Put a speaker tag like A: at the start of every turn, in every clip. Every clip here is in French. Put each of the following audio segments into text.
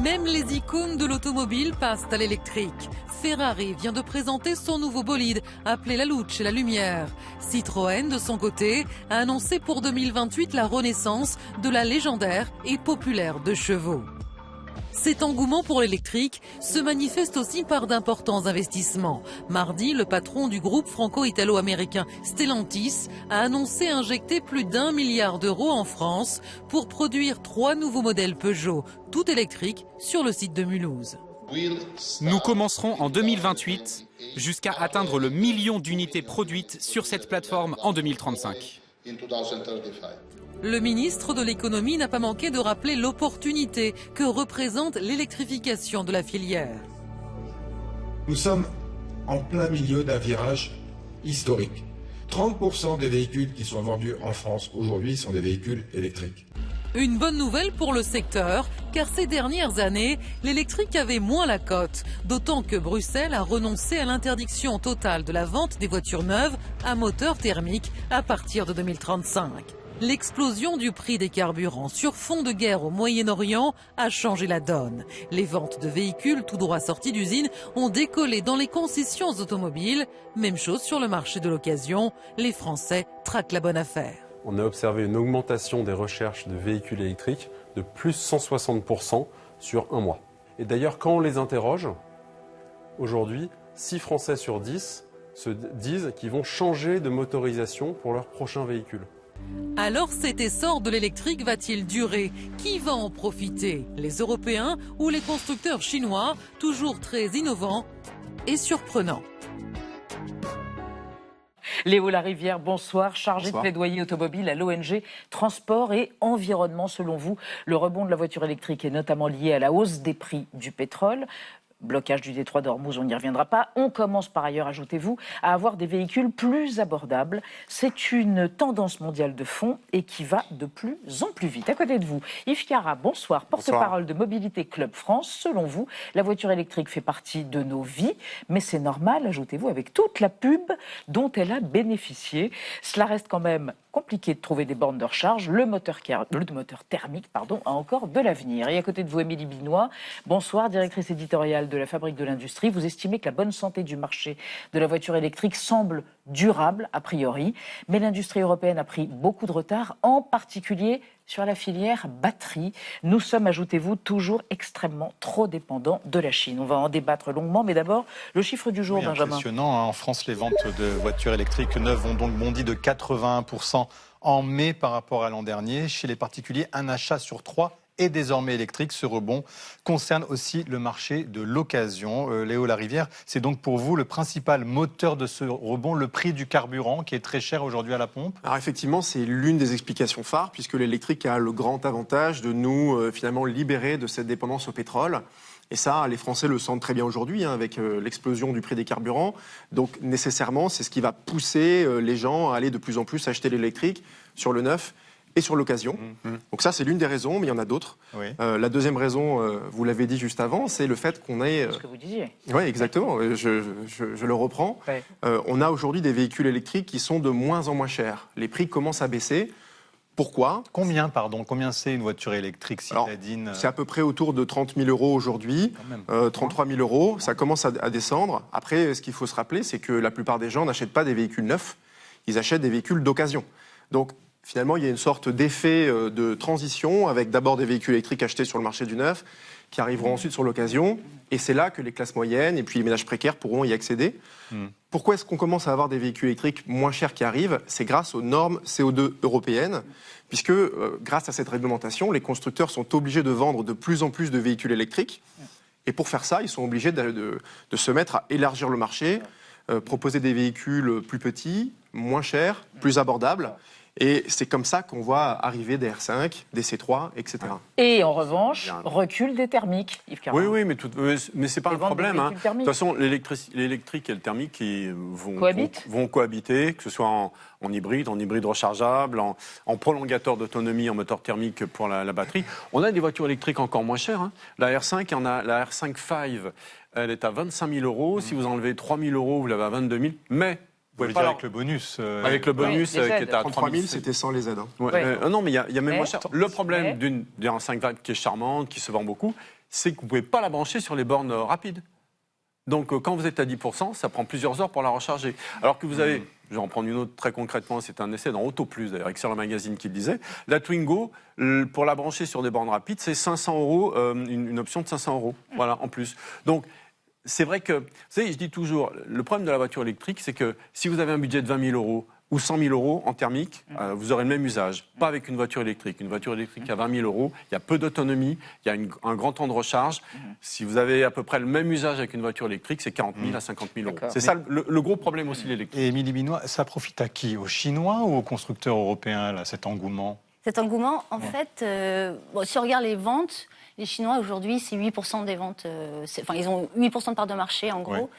A: Même les icônes de l'automobile passent à l'électrique. Ferrari vient de présenter son nouveau bolide, appelé la Luce, la lumière. Citroën, de son côté, a annoncé pour 2028 la renaissance de la légendaire et populaire deux chevaux. Cet engouement pour l'électrique se manifeste aussi par d'importants investissements. Mardi, le patron du groupe franco-italo-américain Stellantis a annoncé injecter plus d'1 milliard d'euros en France pour produire 3 nouveaux modèles Peugeot, tout électriques, sur le site de Mulhouse.
B: Nous commencerons en 2028 jusqu'à atteindre le million d'unités produites sur cette plateforme en 2035.
A: Le ministre de l'économie n'a pas manqué de rappeler l'opportunité que représente l'électrification de la filière.
C: Nous sommes en plein milieu d'un virage historique. 30% des véhicules qui sont vendus en France aujourd'hui sont des véhicules électriques.
A: Une bonne nouvelle pour le secteur, car ces dernières années, l'électrique avait moins la cote. D'autant que Bruxelles a renoncé à l'interdiction totale de la vente des voitures neuves à moteur thermique à partir de 2035. L'explosion du prix des carburants sur fond de guerre au Moyen-Orient a changé la donne. Les ventes de véhicules tout droit sortis d'usine ont décollé dans les concessions automobiles. Même chose sur le marché de l'occasion. Les Français traquent la bonne affaire.
D: On a observé une augmentation des recherches de véhicules électriques de plus 160% sur un mois. Et d'ailleurs, quand on les interroge, aujourd'hui, 6 Français sur 10 se disent qu'ils vont changer de motorisation pour leur prochain véhicule.
A: Alors cet essor de l'électrique va-t-il durer? Qui va en profiter? Les Européens ou les constructeurs chinois, toujours très innovants et surprenants?
E: Léo Larivière, bonsoir. Chargé de plaidoyer automobile à l'ONG Transport et Environnement. Selon vous, le rebond de la voiture électrique est notamment lié à la hausse des prix du pétrole. Blocage du détroit d'Ormuz, on n'y reviendra pas. On commence par ailleurs, ajoutez-vous, à avoir des véhicules plus abordables. C'est une tendance mondiale de fond et qui va de plus en plus vite. À côté de vous, Yves Cara, bonsoir, porte-parole de Mobilité Club France. Selon vous, la voiture électrique fait partie de nos vies, mais c'est normal, ajoutez-vous, avec toute la pub dont elle a bénéficié. Cela reste quand même compliqué de trouver des bornes de recharge. Le moteur thermique a encore de l'avenir. Et à côté de vous, Émilie Binois, bonsoir, directrice éditoriale de la Fabrique de l'Industrie. Vous estimez que la bonne santé du marché de la voiture électrique semble durable, a priori, mais l'industrie européenne a pris beaucoup de retard, en particulier sur la filière batterie. Nous sommes, ajoutez-vous, toujours extrêmement trop dépendants de la Chine. On va en débattre longuement, mais d'abord, le chiffre du jour, Benjamin.
F: Impressionnant, hein. En France, les ventes de voitures électriques neuves ont donc bondi de 81% en mai par rapport à l'an dernier. Chez les particuliers, un achat sur 3 est désormais électrique. Ce rebond concerne aussi le marché de l'occasion. Léo Larivière, c'est donc pour vous le principal moteur de ce rebond, le prix du carburant qui est très cher aujourd'hui à la pompe?
G: Alors effectivement, c'est l'une des explications phares, puisque l'électrique a le grand avantage de nous finalement libérer de cette dépendance au pétrole. Et ça, les Français le sentent très bien aujourd'hui, avec l'explosion du prix des carburants. Donc nécessairement, c'est ce qui va pousser les gens à aller de plus en plus acheter l'électrique sur le neuf et sur l'occasion. Donc ça, c'est l'une des raisons, mais il y en a d'autres.
F: Oui.
G: La deuxième raison, vous l'avez dit juste avant, c'est le fait qu'on ait...
E: C'est ce que vous disiez.
G: Oui, exactement, je le reprends.
E: Ouais.
G: On a aujourd'hui des véhicules électriques qui sont de moins en moins chers. Les prix commencent à baisser. Pourquoi?
F: Combien c'est une voiture électrique citadine?
G: C'est à peu près autour de 30 000 euros aujourd'hui, 33 000 euros. Ça commence à descendre. Après, ce qu'il faut se rappeler, c'est que la plupart des gens n'achètent pas des véhicules neufs, ils achètent des véhicules d'occasion. Donc, finalement, il y a une sorte d'effet de transition avec d'abord des véhicules électriques achetés sur le marché du neuf qui arriveront ensuite sur l'occasion. Et c'est là que les classes moyennes et puis les ménages précaires pourront y accéder. Pourquoi est-ce qu'on commence à avoir des véhicules électriques moins chers qui arrivent? C'est grâce aux normes CO2 européennes, puisque grâce à cette réglementation, les constructeurs sont obligés de vendre de plus en plus de véhicules électriques. Et pour faire ça, ils sont obligés de se mettre à élargir le marché, proposer des véhicules plus petits, moins chers, plus abordables. Et c'est comme ça qu'on voit arriver des R5, des C3, etc.
E: Et en revanche, recul des thermiques, Yves Caron.
D: Oui, mais ce n'est pas un problème. De toute façon, l'électrique et le thermique vont cohabiter, que ce soit en hybride rechargeable, en prolongateur d'autonomie, en moteur thermique pour la batterie. On a des voitures électriques encore moins chères. La R5, la R5 5, elle est à 25 000 euros. Si vous enlevez 3 000 euros, vous l'avez à 22 000. Mais
F: vous pouvez pas avec le bonus.
D: Avec le bonus qui est à
G: 33 000, c'était sans les aides.
D: Non, mais il y a même moins cher. Le problème d'un 5 qui est charmante, qui se vend beaucoup, c'est que vous ne pouvez pas la brancher sur les bornes rapides. Donc, quand vous êtes à 10%, ça prend plusieurs heures pour la recharger. Alors que vous avez, je vais en prendre une autre très concrètement, c'est un essai dans Auto Plus, d'ailleurs, Excellent Magazine qui le disait, la Twingo, pour la brancher sur des bornes rapides, c'est 500 €, une option de 500 €, voilà, en plus. Donc, c'est vrai que, vous savez, je dis toujours, le problème de la voiture électrique, c'est que si vous avez un budget de 20 000 € ou 100 000 € en thermique, vous aurez le même usage. Pas avec une voiture électrique. Une voiture électrique à 20 000 €, il y a peu d'autonomie, il y a un grand temps de recharge. Si vous avez à peu près le même usage avec une voiture électrique, c'est 40 000 à 50 000 €. C'est ça le gros problème aussi, l'électrique.
F: Et Émilie Binois, ça profite à qui? Aux Chinois ou aux constructeurs européens, là, cet engouement?
H: Cet engouement, en fait, si on regarde les ventes, les Chinois, aujourd'hui, c'est 8% des ventes. Ils ont 8% de part de marché, en gros.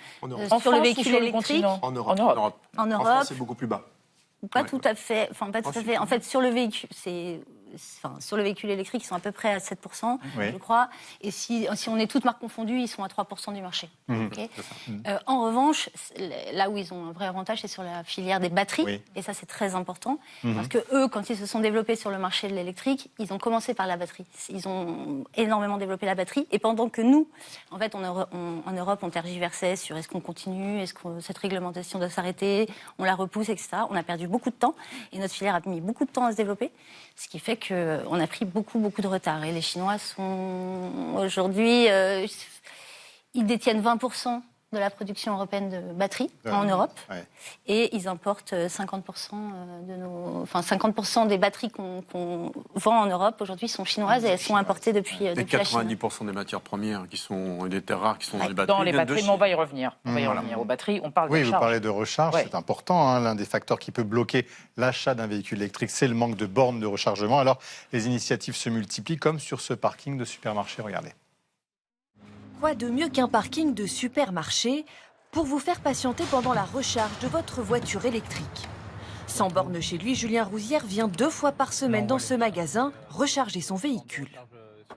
H: Sur les véhicules électriques.
G: En Europe.
H: En Europe.
G: En France, c'est beaucoup plus bas.
H: Pas tout à fait. Enfin, pas tout à fait. En fait, sur le véhicule, sur le véhicule électrique, ils sont à peu près à 7%, je crois. Et si on est toutes marques confondues, ils sont à 3% du marché. Okay. En revanche, là où ils ont un vrai avantage, c'est sur la filière des batteries. Et ça, c'est très important. Parce que eux, quand ils se sont développés sur le marché de l'électrique, ils ont commencé par la batterie. Ils ont énormément développé la batterie. Et pendant que nous, en fait, en Europe, on tergiversait sur est-ce qu'on continue, est-ce que cette réglementation doit s'arrêter, on la repousse, etc. On a perdu beaucoup de temps. Et notre filière a mis beaucoup de temps à se développer. Ce qui fait qu'on a pris beaucoup de retard. Et les Chinois sont aujourd'hui, ils détiennent 20% de la production européenne de batteries en Europe. Et ils importent 50% des batteries qu'on vend en Europe aujourd'hui sont chinoises et elles sont importées depuis la Chine.
D: 90% des matières premières qui sont des terres rares qui sont dans les batteries.
E: Dans les batteries, mais on va y revenir. On va y revenir aux batteries. On parle de recharge.
F: Oui, vous parlez de recharge, c'est important. Hein. L'un des facteurs qui peut bloquer l'achat d'un véhicule électrique, c'est le manque de bornes de rechargement. Alors, les initiatives se multiplient, comme sur ce parking de supermarché. Regardez.
I: Quoi de mieux qu'un parking de supermarché pour vous faire patienter pendant la recharge de votre voiture électrique? Sans borne chez lui, Julien Rouzière vient 2 fois par semaine dans ce magasin recharger son véhicule.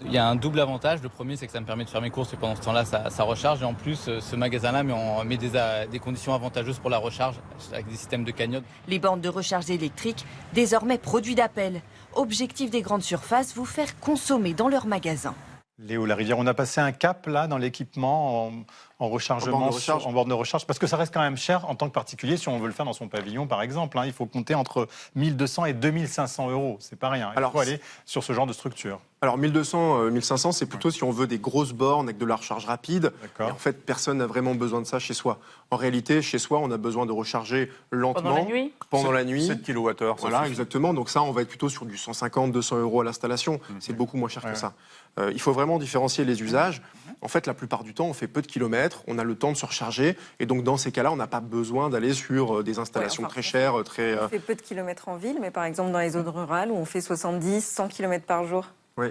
J: Il y a un double avantage. Le premier, c'est que ça me permet de faire mes courses et pendant ce temps-là, ça recharge. Et en plus, ce magasin-là met des conditions avantageuses pour la recharge avec des systèmes de cagnotte.
I: Les bornes de recharge électrique, désormais produits d'appel. Objectif des grandes surfaces, vous faire consommer dans leur magasin.
F: Léo Larivière, on a passé un cap là dans l'équipement en rechargement, en borne de recharge, parce que ça reste quand même cher en tant que particulier si on veut le faire dans son pavillon par exemple. Hein, il faut compter entre 1 200 et 2 500 €, c'est pas rien. Il faut aller sur ce genre de structure.
G: Alors 1 200, 1 500, c'est plutôt si on veut des grosses bornes avec de la recharge rapide. Et en fait, personne n'a vraiment besoin de ça chez soi. En réalité, chez soi, on a besoin de recharger lentement. Pendant la nuit
D: 7 kWh.
G: Voilà, exactement. Donc ça, on va être plutôt sur du 150, 200 € à l'installation. C'est beaucoup moins cher que ça. Il faut vraiment différencier les usages. En fait, la plupart du temps, on fait peu de kilomètres, on a le temps de se recharger. Et donc, dans ces cas-là, on n'a pas besoin d'aller sur des installations très chères. On
K: fait peu de kilomètres en ville, mais par exemple, dans les zones rurales, où on fait 70, 100 km par jour.
G: Oui.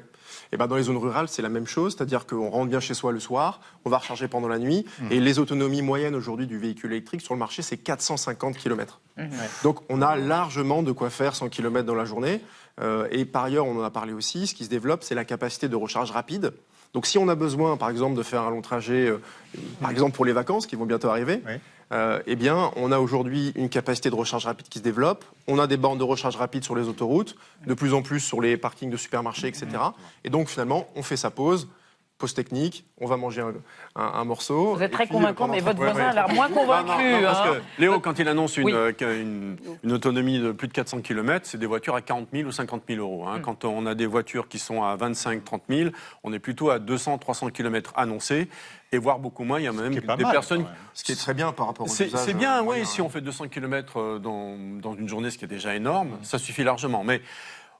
G: Et ben dans les zones rurales, c'est la même chose, c'est-à-dire qu'on rentre bien chez soi le soir, on va recharger pendant la nuit, et les autonomies moyennes aujourd'hui du véhicule électrique sur le marché, c'est 450 km. Donc on a largement de quoi faire 100 km dans la journée. Et par ailleurs, on en a parlé aussi, ce qui se développe, c'est la capacité de recharge rapide. Donc si on a besoin, par exemple, de faire un long trajet, par exemple pour les vacances qui vont bientôt arriver, eh bien, on a aujourd'hui une capacité de recharge rapide qui se développe. On a des bornes de recharge rapide sur les autoroutes, de plus en plus sur les parkings de supermarchés, etc. Et donc, finalement, on fait sa pause technique, on va manger un morceau.
E: Vous êtes très convaincant, mais votre voisin a l'air moins convaincu.
D: Parce que Léo, quand il annonce une autonomie de plus de 400 km, c'est des voitures à 40 000 ou 50 000 €. Hein. Quand on a des voitures qui sont à 25 30 000, on est plutôt à 200 300 km annoncés. Et voire beaucoup moins, il y a même des personnes...
G: Ce qui est très bien par rapport aux usages.
D: C'est bien, oui, si on fait 200 km dans une journée, ce qui est déjà énorme, ça suffit largement. Mais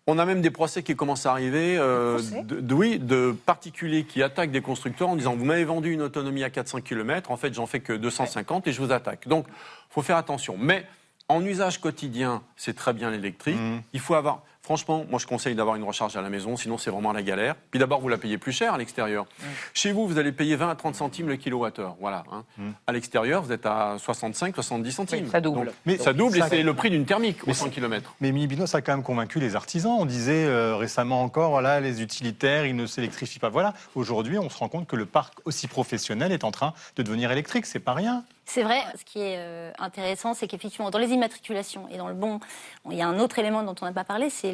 D: on a même des procès qui commencent à arriver de particuliers qui attaquent des constructeurs en disant « Vous m'avez vendu une autonomie à 400 km, en fait, j'en fais que 250 et je vous attaque. » Donc, il faut faire attention. Mais en usage quotidien, c'est très bien l'électrique. Il faut avoir... Franchement, moi, je conseille d'avoir une recharge à la maison, sinon c'est vraiment la galère. Puis d'abord, vous la payez plus cher à l'extérieur. Chez vous, vous allez payer 20 à 30 centimes le kilowattheure. Voilà. Hein. À l'extérieur, vous êtes à 65, 70 centimes.
E: Oui, ça double.
D: Donc, ça double et c'est le prix d'une thermique aux 100 km.
F: Mais Émilie Binois, ça a quand même convaincu les artisans. On disait récemment encore, voilà, les utilitaires, ils ne s'électrifient pas. Voilà. Aujourd'hui, on se rend compte que le parc aussi professionnel est en train de devenir électrique. C'est pas rien.
H: C'est vrai, ce qui est intéressant, c'est qu'effectivement, dans les immatriculations et dans le bon, il y a un autre élément dont on n'a pas parlé, c'est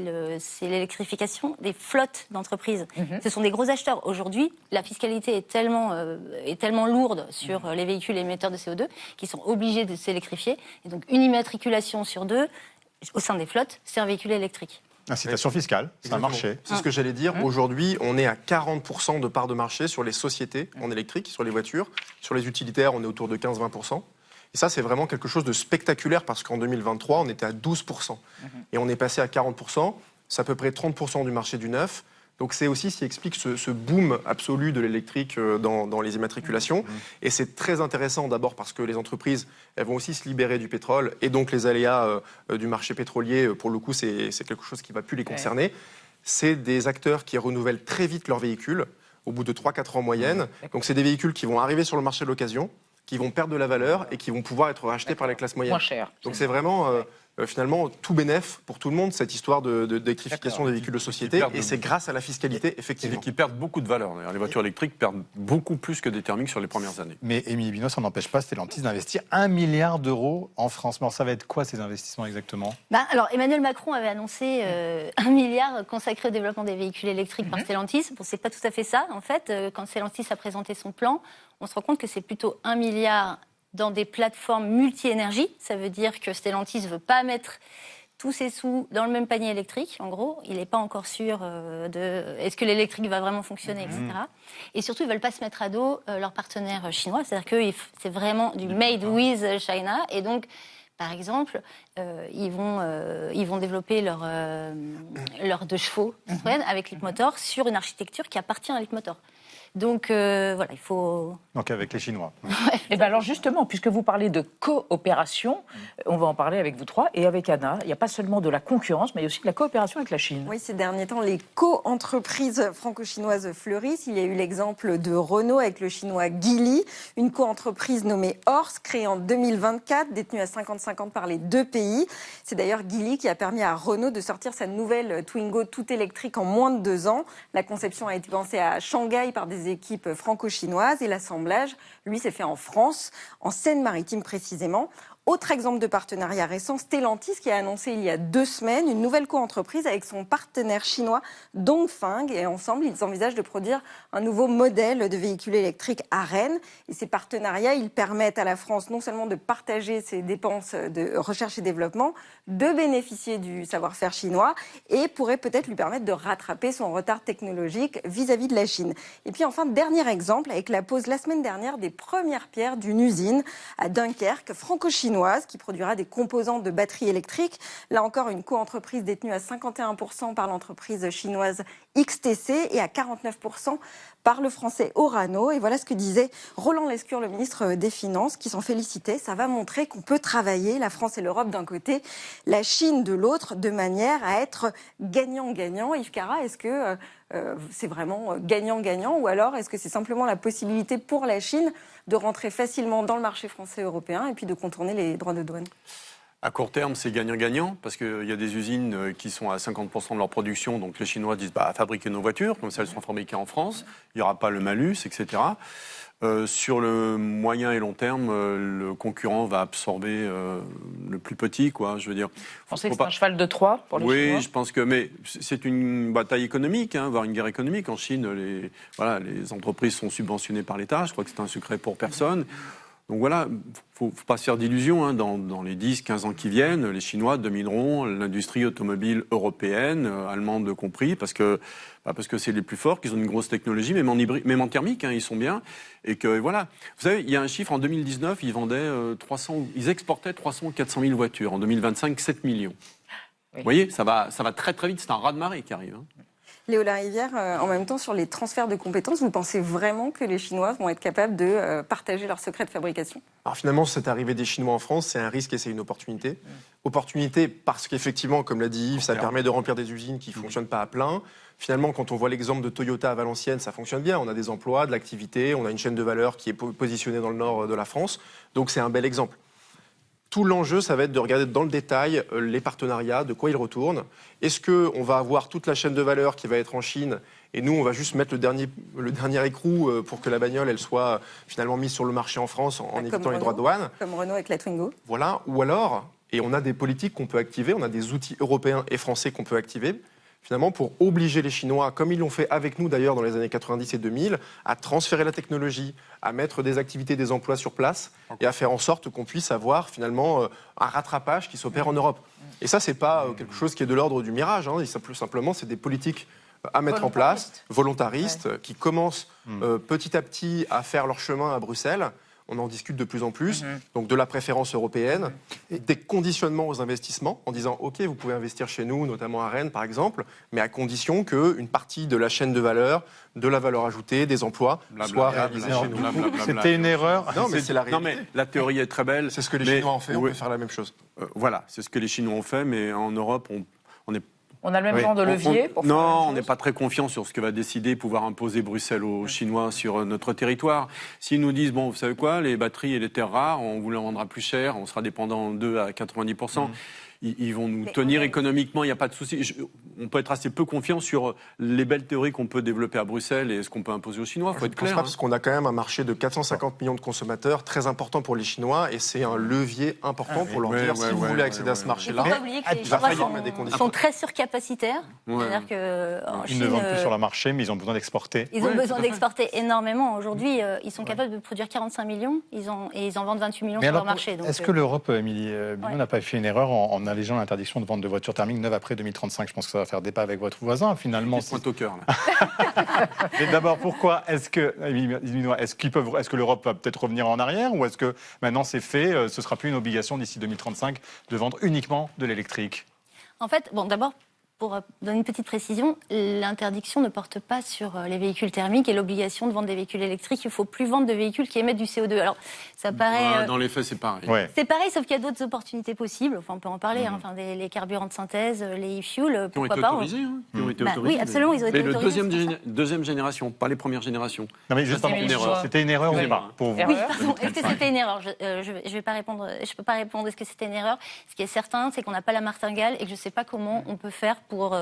H: l'électrification des flottes d'entreprises. Ce sont des gros acheteurs. Aujourd'hui, la fiscalité est tellement lourde sur les véhicules émetteurs de CO2 qu'ils sont obligés de s'électrifier. Et donc, une immatriculation sur 2, au sein des flottes, c'est un véhicule électrique.
F: Incitation fiscale, c'est un marché.
G: C'est ce que j'allais dire. Aujourd'hui, on est à 40% de part de marché sur les sociétés en électrique, sur les voitures. Sur les utilitaires, on est autour de 15-20%. Et ça, c'est vraiment quelque chose de spectaculaire parce qu'en 2023, on était à 12%. Et on est passé à 40%. C'est à peu près 30% du marché du neuf. Donc c'est aussi ce qui explique ce boom absolu de l'électrique dans les immatriculations. Et c'est très intéressant d'abord parce que les entreprises, elles vont aussi se libérer du pétrole et donc les aléas du marché pétrolier, pour le coup, c'est quelque chose qui ne va plus les concerner. C'est des acteurs qui renouvellent très vite leurs véhicules, au bout de 3-4 ans en moyenne. Donc c'est des véhicules qui vont arriver sur le marché de l'occasion, qui vont perdre de la valeur et qui vont pouvoir être rachetés par les classes moyennes.
E: Moins cher.
G: Donc c'est vraiment... finalement, tout bénef pour tout le monde, cette histoire d'électrification des véhicules de société, et c'est grâce à la fiscalité, effectivement.
D: Et qui perdent beaucoup de valeur. Les voitures électriques perdent beaucoup plus que des thermiques sur les premières années.
F: Mais Émilie Bineau, ça n'empêche pas Stellantis d'investir 1 milliard d'euros en France. Mais alors, ça va être quoi ces investissements exactement ?
H: Alors, Emmanuel Macron avait annoncé 1 milliard consacré au développement des véhicules électriques par Stellantis. Bon, c'est pas tout à fait ça, en fait. Quand Stellantis a présenté son plan, on se rend compte que c'est plutôt 1 milliard dans des plateformes multi-énergie. Ça veut dire que Stellantis ne veut pas mettre tous ses sous dans le même panier électrique. En gros, il n'est pas encore sûr est-ce que l'électrique va vraiment fonctionner, etc. Et surtout, ils ne veulent pas se mettre à dos leurs partenaires chinois. C'est-à-dire que c'est vraiment du made with China. Et donc, par exemple, ils vont développer leurs 2 chevaux avec Leapmotor sur une architecture qui appartient à Leapmotor. Donc voilà, il faut...
F: Donc avec les Chinois.
E: Et bien alors justement, puisque vous parlez de coopération, on va en parler avec vous trois et avec Anna. Il n'y a pas seulement de la concurrence, mais il y a aussi de la coopération avec la Chine.
K: Oui, ces derniers temps, les co-entreprises franco-chinoises fleurissent. Il y a eu l'exemple de Renault avec le chinois Geely, une co-entreprise nommée Horse, créée en 2024, détenue à 50-50 par les 2 pays. C'est d'ailleurs Geely qui a permis à Renault de sortir sa nouvelle Twingo tout électrique en moins de 2 ans. La conception a été pensée à Shanghai par des équipes franco-chinoises et l'assemblage, lui, s'est fait en France, en Seine-Maritime précisément. Autre exemple de partenariat récent, Stellantis qui a annoncé il y a 2 semaines une nouvelle co-entreprise avec son partenaire chinois Dongfeng. Et ensemble, ils envisagent de produire un nouveau modèle de véhicule électrique à Rennes. Et ces partenariats, ils permettent à la France non seulement de partager ses dépenses de recherche et développement, de bénéficier du savoir-faire chinois et pourraient peut-être lui permettre de rattraper son retard technologique vis-à-vis de la Chine. Et puis enfin, dernier exemple, avec la pose la semaine dernière des premières pierres d'une usine à Dunkerque, franco-chinoise, qui produira des composants de batteries électriques. Là encore, une co-entreprise détenue à 51% par l'entreprise chinoise XTC et à 49% par le français Orano. Et voilà ce que disait Roland Lescure, le ministre des Finances, qui s'en félicitait. Ça va montrer qu'on peut travailler, la France et l'Europe d'un côté, la Chine de l'autre, de manière à être gagnant-gagnant. Yves Cara, est-ce que c'est vraiment gagnant-gagnant ou alors est-ce que c'est simplement la possibilité pour la Chine de rentrer facilement dans le marché français et européen et puis de contourner les droits de douane ?
D: À court terme, c'est gagnant-gagnant, parce qu'il y a des usines qui sont à 50% de leur production, donc les Chinois disent fabriquez nos voitures, comme ça elles sont fabriquées en France, il n'y aura pas le malus, etc. Sur le moyen et long terme, le concurrent va absorber le plus petit, quoi. Je veux dire.
E: Vous pensez que c'est un cheval de Troie pour les Chinois ?
D: Oui, je pense que, mais c'est une bataille économique, voire une guerre économique. En Chine, les entreprises sont subventionnées par l'État. Je crois que c'est un secret pour personne. Donc voilà, il ne faut pas se faire d'illusions. Dans les 10-15 ans qui viennent, les Chinois domineront l'industrie automobile européenne, allemande compris, parce que c'est les plus forts, qu'ils ont une grosse technologie, même en thermique, ils sont bien. Et que voilà. Vous savez, il y a un chiffre, en 2019, ils exportaient 300 ou 400 000 voitures. En 2025, 7 millions. Oui. Vous voyez, ça va très très vite. C'est un raz-de-marée qui arrive.
K: Léo Larivière, en même temps, sur les transferts de compétences, vous pensez vraiment que les Chinois vont être capables de partager leurs secrets de fabrication ?
G: Alors finalement, cette arrivée des Chinois en France, c'est un risque et c'est une opportunité. Opportunité parce qu'effectivement, comme l'a dit Yves, ça permet de remplir des usines qui ne fonctionnent pas à plein. Finalement, quand on voit l'exemple de Toyota à Valenciennes, ça fonctionne bien. On a des emplois, de l'activité, on a une chaîne de valeur qui est positionnée dans le nord de la France. Donc c'est un bel exemple. Tout l'enjeu, ça va être de regarder dans le détail les partenariats, de quoi ils retournent. Est-ce qu'on va avoir toute la chaîne de valeur qui va être en Chine et nous, on va juste mettre le dernier écrou pour que la bagnole, elle soit finalement mise sur le marché en France en évitant les droits de douane.
K: Comme Renault avec la Twingo.
G: Voilà, ou alors, et on a des politiques qu'on peut activer, on a des outils européens et français qu'on peut activer, finalement pour obliger les Chinois, comme ils l'ont fait avec nous d'ailleurs dans les années 90 et 2000, à transférer la technologie, à mettre des activités, des emplois sur place et à faire en sorte qu'on puisse avoir finalement un rattrapage qui s'opère en Europe. Et ça, c'est pas quelque chose qui est de l'ordre du mirage, hein. Simplement, c'est des politiques à mettre en place, volontaristes, qui commencent petit à petit à faire leur chemin à Bruxelles. On en discute de plus en plus, donc de la préférence européenne, des conditionnements aux investissements, en disant « Ok, vous pouvez investir chez nous, notamment à Rennes par exemple, mais à condition qu'une partie de la chaîne de valeur, de la valeur ajoutée, des emplois, soit réalisée chez nous. »
F: C'était une erreur.
G: Non, mais c'est la réalité.
D: Non, mais la théorie est très belle.
G: C'est ce que les Chinois ont fait, on peut faire la même chose.
D: Voilà, c'est ce que les Chinois ont fait, mais en Europe, on est...
E: On a le même genre de levier pour faire
D: Non, on n'est pas très confiant sur ce que va décider, pouvoir imposer Bruxelles aux Chinois sur notre territoire. S'ils nous disent, bon, vous savez quoi, les batteries et les terres rares, on vous les vendra plus cher, on sera dépendant de 2 à 90%. Ils vont nous tenir économiquement, il n'y a pas de souci. On peut être assez peu confiant sur les belles théories qu'on peut développer à Bruxelles et ce qu'on peut imposer aux Chinois, il faut être clair.
G: Parce qu'on a quand même un marché de 450 millions de consommateurs, très important pour les Chinois, et c'est un levier important pour leur dire, si vous voulez accéder à ce marché-là,
H: il ne faut pas oublier que les Chinois sont très surcapacitaires. C'est-à-dire qu'en
F: Ils
H: Chine,
F: ne vendent plus sur le marché, mais ils ont besoin d'exporter.
H: Ils ont besoin d'exporter énormément. Aujourd'hui, ils sont capables de produire 45 millions et ils en vendent 28 millions sur leur marché.
F: Est-ce que l'Europe, Émilie Billon, n'a pas fait une erreur en allégeant l'interdiction de vente de voitures thermiques neuves après 2035 ? Je pense que ça va faire débat avec votre voisin, finalement.
D: C'est pointe au cœur, là.
F: Mais d'abord, pourquoi est-ce que l'Europe va peut-être revenir en arrière, ou est-ce que maintenant c'est fait, ce sera plus une obligation d'ici 2035 de vendre uniquement de l'électrique ?
H: En fait, bon, d'abord, pour donner une petite précision, l'interdiction ne porte pas sur les véhicules thermiques et l'obligation de vendre des véhicules électriques. Il ne faut plus vendre de véhicules qui émettent du CO2. Alors, ça paraît...
D: Dans les faits, c'est pareil.
F: Ouais.
H: C'est pareil, sauf qu'il y a d'autres opportunités possibles. Enfin, on peut en parler. Enfin, les carburants de synthèse, les e-fuels, pourquoi pas.
D: Autorisés, qui ont été autorisés.
H: Oui, absolument, ils ont été autorisés.
D: Mais deuxième génération, pas les premières générations.
F: Non, mais justement, c'était une erreur ou pas pour vous ?
H: Oui, pardon. Est-ce que c'était une erreur ? Je vais pas répondre. Je peux pas répondre. Est-ce que c'était une erreur ? Ce qui est certain, c'est qu'on n'a pas la martingale et que je ne sais pas comment on peut faire pour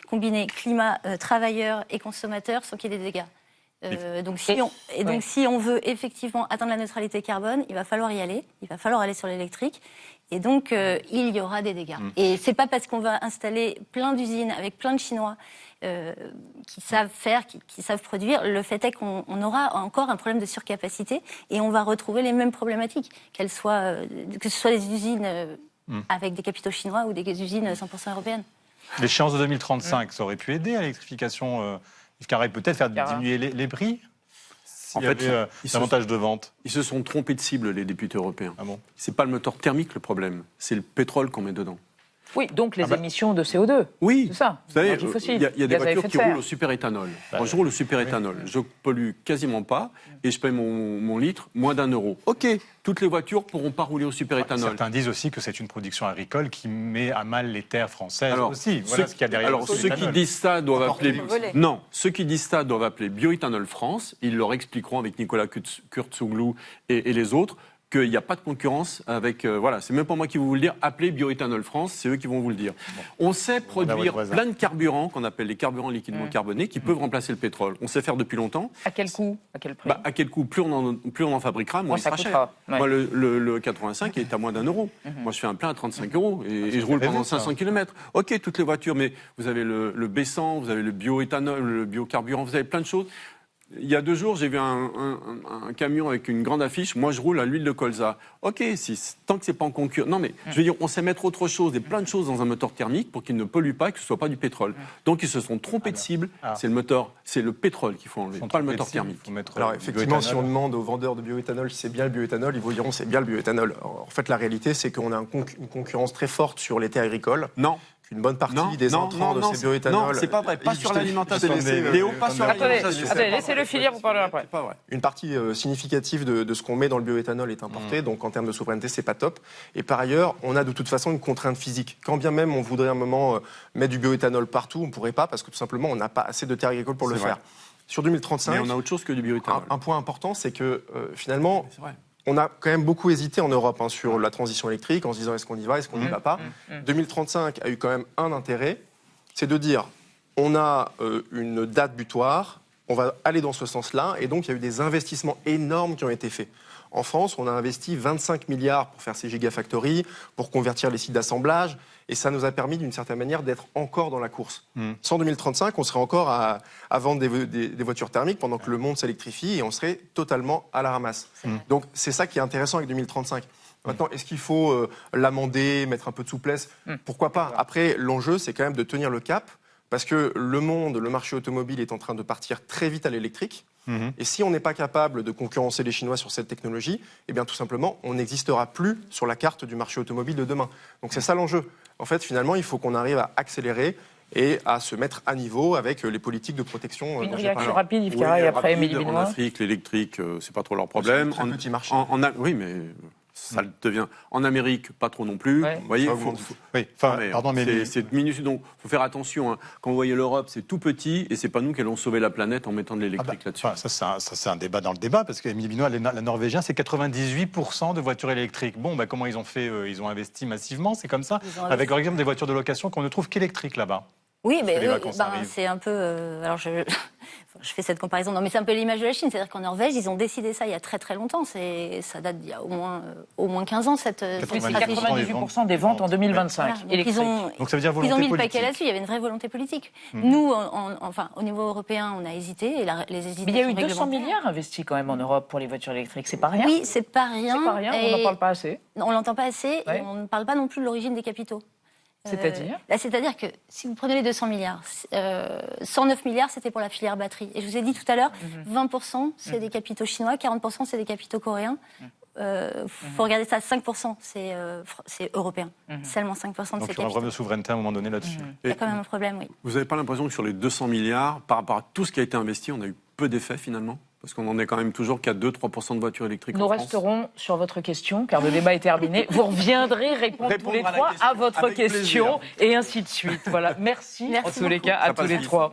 H: combiner climat, travailleurs et consommateurs sans qu'il y ait des dégâts. Donc si on veut effectivement atteindre la neutralité carbone, il va falloir y aller. Il va falloir aller sur l'électrique. Et donc, il y aura des dégâts. Et c'est pas parce qu'on va installer plein d'usines avec plein de Chinois qui savent faire, qui savent produire. Le fait est qu'on aura encore un problème de surcapacité et on va retrouver les mêmes problématiques, que ce soit des usines avec des capitaux chinois ou des usines 100% européennes.
F: L'échéance de 2035, ça aurait pu aider à l'électrification Yves Carré, peut-être faire diminuer les prix s'il y avait davantage de ventes.
D: Ils se sont trompés de cible, les députés europééens.
F: Ah bon ?
D: C'est pas le moteur thermique le problème, c'est le pétrole qu'on met dedans.
E: Oui, donc les émissions de CO2.
D: Oui,
E: c'est ça.
D: Vous savez, il y a des voitures qui roulent au superéthanol. Moi, je roule au superéthanol.
F: Oui.
D: Je pollue quasiment pas et je paye mon litre moins d'€1. OK, toutes les voitures pourront pas rouler au superéthanol.
F: Certains disent aussi que c'est une production agricole qui met à mal les terres françaises aussi. Voilà ce qu'il y a derrière.
D: Alors, ceux qui disent ça doivent appeler... Non, ceux qui disent ça doivent appeler Bioéthanol France. Ils leur expliqueront avec Nicolas Kurtzouglou et les autres qu'il n'y a pas de concurrence avec... voilà, c'est même pas moi qui vais vous le dire. Appelez Bioéthanol France, c'est eux qui vont vous le dire. On sait produire plein de carburants, qu'on appelle les carburants liquidement carbonés, qui peuvent remplacer le pétrole. On sait faire depuis longtemps.
E: À quel coût ? À quel prix ?
D: À quel coût ? Plus on en fabriquera, moins il sera cher. Ouais. Moi, le 85 est à moins d'€1. Moi, je fais un plein à 35 € et je roule pendant 500 km. OK, toutes les voitures, mais vous avez le B100, vous avez le bioéthanol, le biocarburant, vous avez plein de choses. Il y a 2 jours, j'ai vu un camion avec une grande affiche. Moi, je roule à l'huile de colza. OK, tant que c'est pas en concurrence. Non, mais je veux dire, on sait mettre autre chose, et plein de choses dans un moteur thermique pour qu'il ne pollue pas, que ce soit pas du pétrole. Donc, ils se sont trompés de cible. C'est le moteur, c'est le pétrole qu'il faut enlever, pas le moteur thermique.
G: Alors, effectivement, si on demande aux vendeurs de bioéthanol si c'est bien le bioéthanol, ils vous diront c'est bien le bioéthanol. En fait, la réalité, c'est qu'on a une concurrence très forte sur les terres agricoles.
D: Non.
G: Une bonne partie des entrants de ces bioéthanols...
D: Non, c'est pas vrai. Pas sur l'alimentation. Léo, pas sur l'alimentation.
E: Attendez, laissez-le finir, vous parlerez après.
D: C'est pas vrai.
G: Une partie significative de ce qu'on met dans le bioéthanol est importée, donc en termes de souveraineté, c'est pas top. Et par ailleurs, on a de toute façon une contrainte physique. Quand bien même on voudrait un moment mettre du bioéthanol partout, on ne pourrait pas, parce que tout simplement, on n'a pas assez de terres agricoles pour le faire. Sur 2035...
D: Mais on a autre chose que du bioéthanol.
G: Un point important, c'est que finalement... On a quand même beaucoup hésité en Europe sur la transition électrique, en se disant est-ce qu'on y va, est-ce qu'on n'y va pas. 2035 a eu quand même un intérêt, c'est de dire on a une date butoir, on va aller dans ce sens-là, et donc il y a eu des investissements énormes qui ont été faits. En France, on a investi 25 milliards pour faire ces gigafactories, pour convertir les sites d'assemblage, et ça nous a permis d'une certaine manière d'être encore dans la course. Sans 2035, on serait encore à vendre des voitures thermiques pendant que le monde s'électrifie et on serait totalement à la ramasse. Donc c'est ça qui est intéressant avec 2035. Maintenant, est-ce qu'il faut l'amender, mettre un peu de souplesse? Pourquoi pas? Après, l'enjeu, c'est quand même de tenir le cap, parce que le marché automobile est en train de partir très vite à l'électrique. Et si on n'est pas capable de concurrencer les Chinois sur cette technologie, eh bien tout simplement, on n'existera plus sur la carte du marché automobile de demain. Donc c'est ça l'enjeu. En fait, finalement, il faut qu'on arrive à accélérer et à se mettre à niveau avec les politiques de protection.
E: Une réaction rapide, Yves Carra, et après Émilie Benoît.
D: En Afrique, l'électrique, c'est pas trop leur problème.
G: C'est un petit marché.
D: Oui, mais ça le devient. En Amérique, pas trop non plus.
F: Ouais.
D: Vous voyez,
F: pardon, mais
D: c'est minuscule. Donc, faut faire attention. Hein. Quand vous voyez l'Europe, c'est tout petit, et c'est pas nous qui allons sauver la planète en mettant de l'électrique là-dessus.
F: Ça, c'est un débat dans le débat, parce qu'Émilie Benoît, la Norvégien, c'est 98% de voitures électriques. Bon, comment ils ont fait? Ils ont investi massivement, c'est comme ça. Avec, par exemple, des voitures de location qu'on ne trouve qu'électriques là-bas.
H: Oui, mais c'est un peu. Alors je fais cette comparaison. Non, mais c'est un peu l'image de la Chine. C'est-à-dire qu'en Norvège, ils ont décidé ça il y a très très longtemps. Ça date d'il y a au moins 15 ans cette.
E: Oui, c'est 98% des ventes en 2025.
H: Voilà.
F: Donc ça veut dire volonté
H: ils ont mis le
F: politique.
H: paquet là-dessus. Il y avait une vraie volonté politique. Nous, au niveau européen, on a hésité. Et les hésitations.
E: Mais il y a eu 200 milliards investis quand même en Europe pour les voitures électriques. C'est pas rien.
H: Oui, c'est pas rien.
E: C'est pas rien. On n'en parle pas assez.
H: On l'entend pas assez. Et on ne parle pas non plus de l'origine des capitaux. C'est-à-dire que si vous prenez les 200 milliards, 109 milliards, c'était pour la filière batterie. Et je vous ai dit tout à l'heure, 20%, c'est des capitaux chinois, 40%, c'est des capitaux coréens. Faut regarder ça, 5%, c'est européen. Seulement 5% de ces capitaux.
F: Donc il y aura un problème de souveraineté à un moment donné là-dessus.
H: Il y a quand même un problème, oui.
D: Vous n'avez pas l'impression que sur les 200 milliards, par rapport à tout ce qui a été investi, on a eu peu d'effets finalement? Parce qu'on en est quand même toujours qu'à 2-3% de voitures électriques en France.
E: Nous resterons sur votre question, car le débat est terminé. Vous reviendrez répondre tous les trois à votre question, et ainsi de suite. Voilà. Merci en tous les cas à tous les trois.